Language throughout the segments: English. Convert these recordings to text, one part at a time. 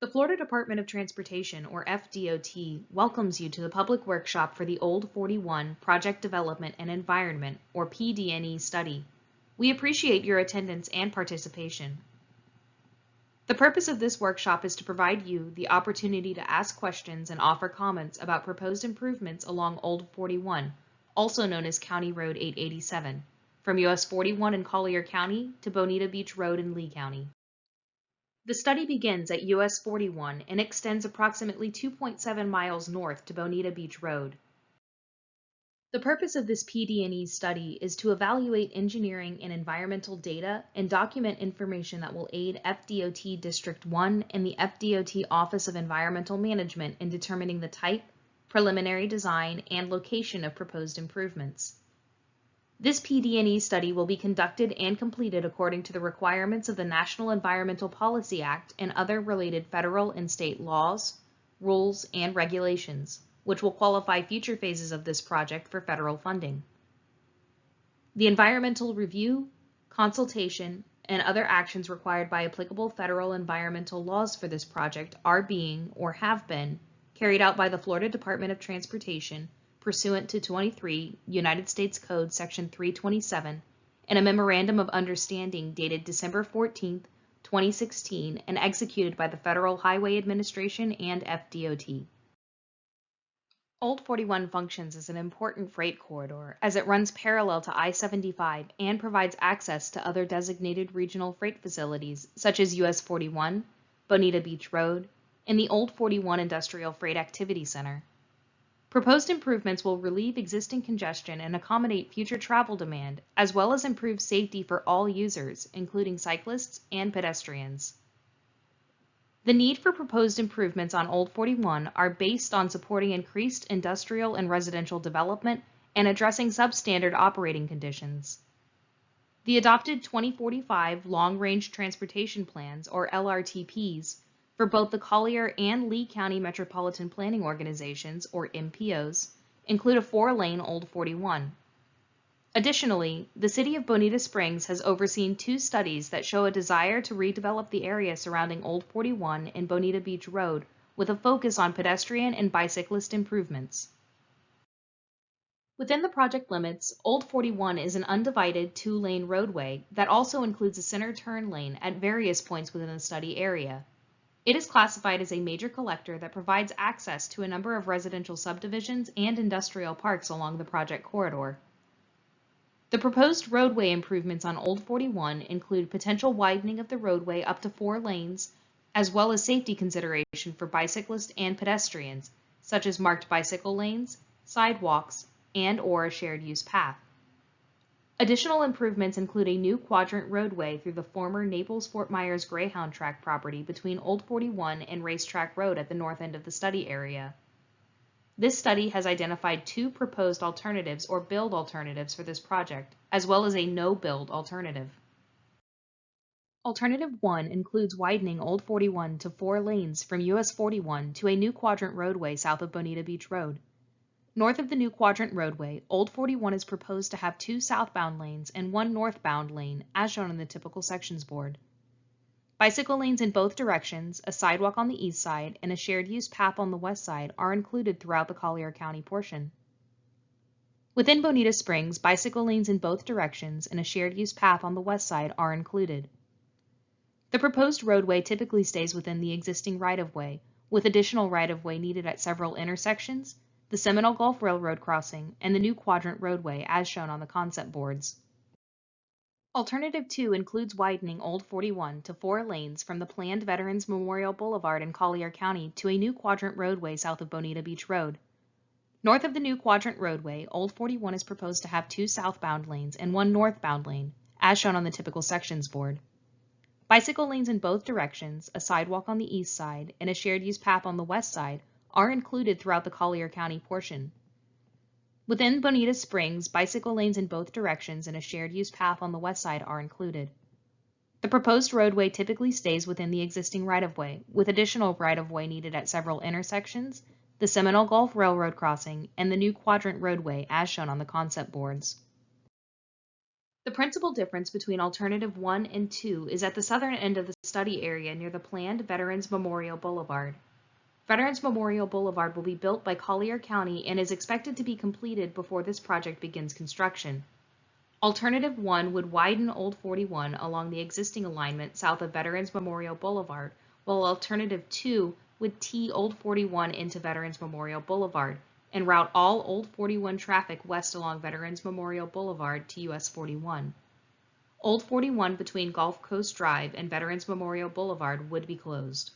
The Florida Department of Transportation, or FDOT, welcomes you to the public workshop for the Old 41 Project Development and Environment, or PD&E study. We appreciate your attendance and participation. The purpose of this workshop is to provide you the opportunity to ask questions and offer comments about proposed improvements along Old 41, also known as County Road 887, from US 41 in Collier County to Bonita Beach Road in Lee County. The study begins at US 41 and extends approximately 2.7 miles north to Bonita Beach Road. The purpose of this PD&E study is to evaluate engineering and environmental data and document information that will aid FDOT District 1 and the FDOT Office of Environmental Management in determining the type, preliminary design, and location of proposed improvements. This PD&E study will be conducted and completed according to the requirements of the National Environmental Policy Act and other related federal and state laws, rules, and regulations, which will qualify future phases of this project for federal funding. The environmental review, consultation, and other actions required by applicable federal environmental laws for this project are being, or have been, carried out by the Florida Department of Transportation pursuant to 23 United States Code Section 327 and a Memorandum of Understanding dated December 14, 2016 and executed by the Federal Highway Administration and FDOT. Old 41 functions as an important freight corridor as it runs parallel to I-75 and provides access to other designated regional freight facilities such as US 41, Bonita Beach Road, and the Old 41 Industrial Freight Activity Center. Proposed improvements will relieve existing congestion and accommodate future travel demand, as well as improve safety for all users, including cyclists and pedestrians. The need for proposed improvements on Old 41 are based on supporting increased industrial and residential development and addressing substandard operating conditions. The adopted 2045 Long-Range Transportation Plans, or LRTPs, for both the Collier and Lee County Metropolitan Planning Organizations, or MPOs, include a 4-lane Old 41. Additionally, the City of Bonita Springs has overseen 2 studies that show a desire to redevelop the area surrounding Old 41 and Bonita Beach Road with a focus on pedestrian and bicyclist improvements. Within the project limits, Old 41 is an undivided 2-lane roadway that also includes a center turn lane at various points within the study area. It is classified as a major collector that provides access to a number of residential subdivisions and industrial parks along the project corridor. The proposed roadway improvements on Old 41 include potential widening of the roadway up to 4 lanes, as well as safety consideration for bicyclists and pedestrians, such as marked bicycle lanes, sidewalks, and/or a shared use path. Additional improvements include a new quadrant roadway through the former Naples-Fort Myers Greyhound Track property between Old 41 and Racetrack Road at the north end of the study area. This study has identified 2 proposed alternatives or build alternatives for this project, as well as a no-build alternative. Alternative 1 includes widening Old 41 to 4 lanes from US 41 to a new quadrant roadway south of Bonita Beach Road. North of the new quadrant roadway, Old 41 is proposed to have 2 southbound lanes and 1 northbound lane, as shown on the typical sections board. Bicycle lanes in both directions, a sidewalk on the east side, and a shared use path on the west side are included throughout the Collier County portion. Within Bonita Springs, bicycle lanes in both directions and a shared use path on the west side are included. The proposed roadway typically stays within the existing right-of-way, with additional right-of-way needed at several intersections, the Seminole Gulf Railroad crossing, and the new quadrant roadway as shown on the concept boards. Alternative 2 includes widening Old 41 to 4 lanes from the planned Veterans Memorial Boulevard in Collier County to a new quadrant roadway south of Bonita Beach Road. North of the new quadrant roadway, Old 41 is proposed to have 2 southbound lanes and 1 northbound lane, as shown on the typical sections board. Bicycle lanes in both directions, a sidewalk on the east side, and a shared use path on the west side are included throughout the Collier County portion. Within Bonita Springs, bicycle lanes in both directions and a shared use path on the west side are included. The proposed roadway typically stays within the existing right-of-way, with additional right-of-way needed at several intersections, the Seminole Gulf Railroad crossing, and the new quadrant roadway as shown on the concept boards. The principal difference between Alternative 1 and 2 is at the southern end of the study area near the planned Veterans Memorial Boulevard. Veterans Memorial Boulevard will be built by Collier County and is expected to be completed before this project begins construction. Alternative 1 would widen Old 41 along the existing alignment south of Veterans Memorial Boulevard, while Alternative 2 would tee Old 41 into Veterans Memorial Boulevard and route all Old 41 traffic west along Veterans Memorial Boulevard to US 41. Old 41 between Gulf Coast Drive and Veterans Memorial Boulevard would be closed.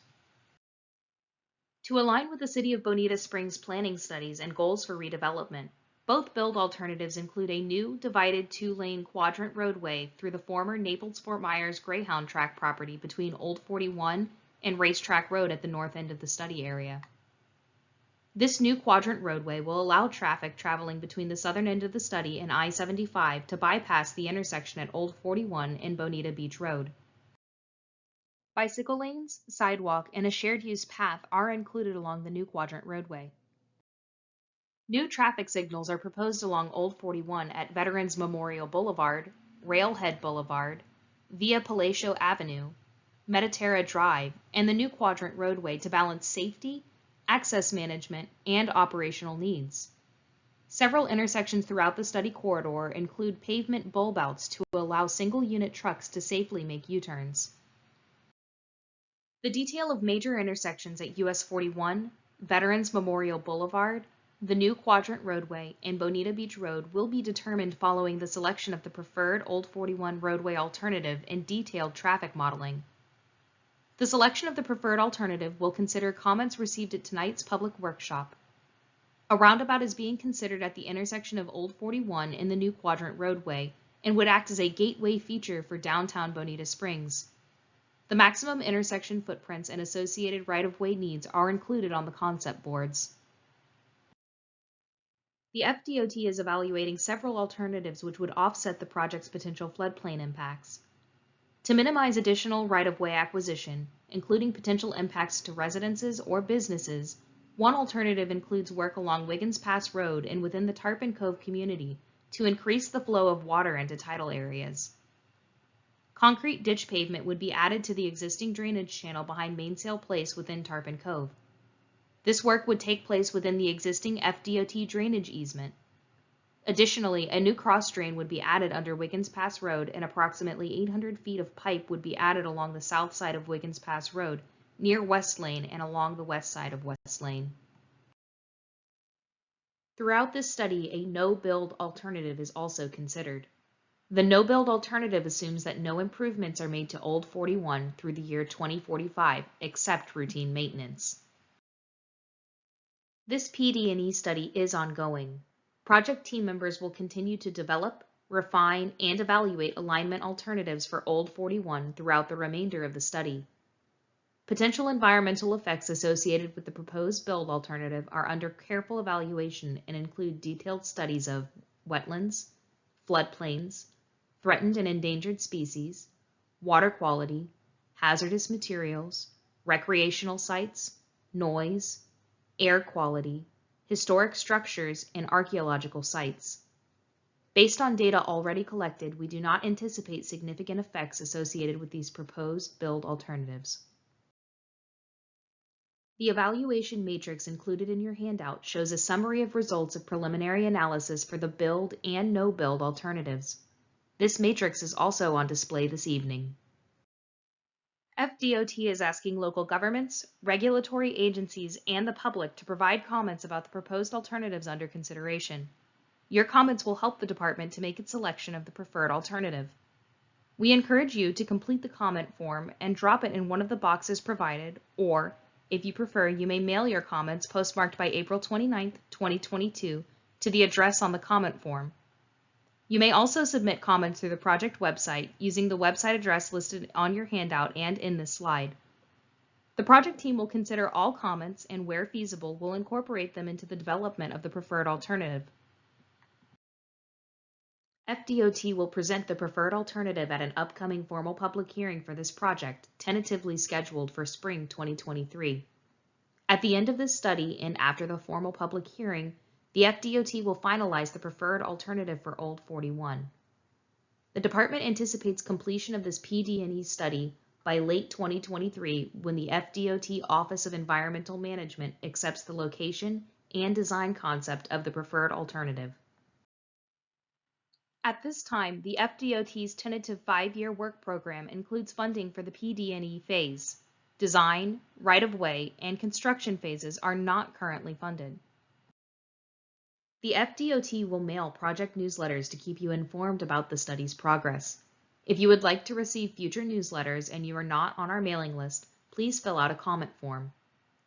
To align with the City of Bonita Springs planning studies and goals for redevelopment, both build alternatives include a new divided two-lane quadrant roadway through the former Naples-Fort Myers Greyhound Track property between Old 41 and Racetrack Road at the north end of the study area. This new quadrant roadway will allow traffic traveling between the southern end of the study and I-75 to bypass the intersection at Old 41 and Bonita Beach Road. Bicycle lanes, sidewalk, and a shared-use path are included along the new quadrant roadway. New traffic signals are proposed along Old 41 at Veterans Memorial Boulevard, Railhead Boulevard, Via Palacio Avenue, Mediterra Drive, and the new quadrant roadway to balance safety, access management, and operational needs. Several intersections throughout the study corridor include pavement bulb outs to allow single-unit trucks to safely make U-turns. The detail of major intersections at US 41, Veterans Memorial Boulevard, the new quadrant roadway, and Bonita Beach Road will be determined following the selection of the preferred Old 41 roadway alternative and detailed traffic modeling. The selection of the preferred alternative will consider comments received at tonight's public workshop. A roundabout is being considered at the intersection of Old 41 and the new quadrant roadway and would act as a gateway feature for downtown Bonita Springs. The maximum intersection footprints and associated right-of-way needs are included on the concept boards. The FDOT is evaluating several alternatives which would offset the project's potential floodplain impacts. To minimize additional right-of-way acquisition, including potential impacts to residences or businesses, one alternative includes work along Wiggins Pass Road and within the Tarpon Cove community to increase the flow of water into tidal areas. Concrete ditch pavement would be added to the existing drainage channel behind Mainsail Place within Tarpon Cove. This work would take place within the existing FDOT drainage easement. Additionally, a new cross drain would be added under Wiggins Pass Road, and approximately 800 feet of pipe would be added along the south side of Wiggins Pass Road, near West Lane and along the west side of West Lane. Throughout this study, a no-build alternative is also considered. The no-build alternative assumes that no improvements are made to Old 41 through the year 2045, except routine maintenance. This PD&E study is ongoing. Project team members will continue to develop, refine, and evaluate alignment alternatives for Old 41 throughout the remainder of the study. Potential environmental effects associated with the proposed build alternative are under careful evaluation and include detailed studies of wetlands, floodplains, threatened and endangered species, water quality, hazardous materials, recreational sites, noise, air quality, historic structures, and archaeological sites. Based on data already collected, we do not anticipate significant effects associated with these proposed build alternatives. The evaluation matrix included in your handout shows a summary of results of preliminary analysis for the build and no-build alternatives. This matrix is also on display this evening. FDOT is asking local governments, regulatory agencies, and the public to provide comments about the proposed alternatives under consideration. Your comments will help the department to make its selection of the preferred alternative. We encourage you to complete the comment form and drop it in one of the boxes provided, or, if you prefer, you may mail your comments postmarked by April 29, 2022, to the address on the comment form. You may also submit comments through the project website using the website address listed on your handout and in this slide. The project team will consider all comments and, where feasible, will incorporate them into the development of the preferred alternative. FDOT will present the preferred alternative at an upcoming formal public hearing for this project, tentatively scheduled for spring 2023. At the end of this study and after the formal public hearing, the FDOT will finalize the preferred alternative for Old 41. The department anticipates completion of this PD&E study by late 2023 when the FDOT Office of Environmental Management accepts the location and design concept of the preferred alternative. At this time, the FDOT's tentative 5-year work program includes funding for the PD&E phase. Design, right-of-way, and construction phases are not currently funded. The FDOT will mail project newsletters to keep you informed about the study's progress. If you would like to receive future newsletters and you are not on our mailing list, please fill out a comment form.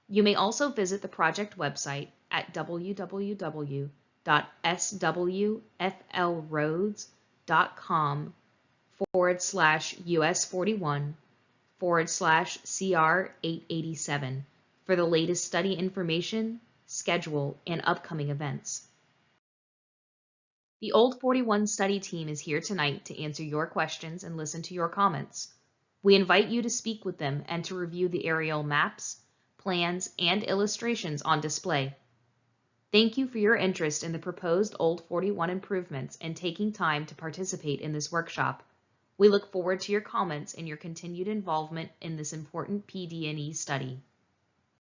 You may also visit the project website at www.swflroads.com/US41/CR887 for the latest study information, schedule, and upcoming events. The Old 41 study team is here tonight to answer your questions and listen to your comments. We invite you to speak with them and to review the aerial maps, plans, and illustrations on display. Thank you for your interest in the proposed Old 41 improvements and taking time to participate in this workshop. We look forward to your comments and your continued involvement in this important PD&E study.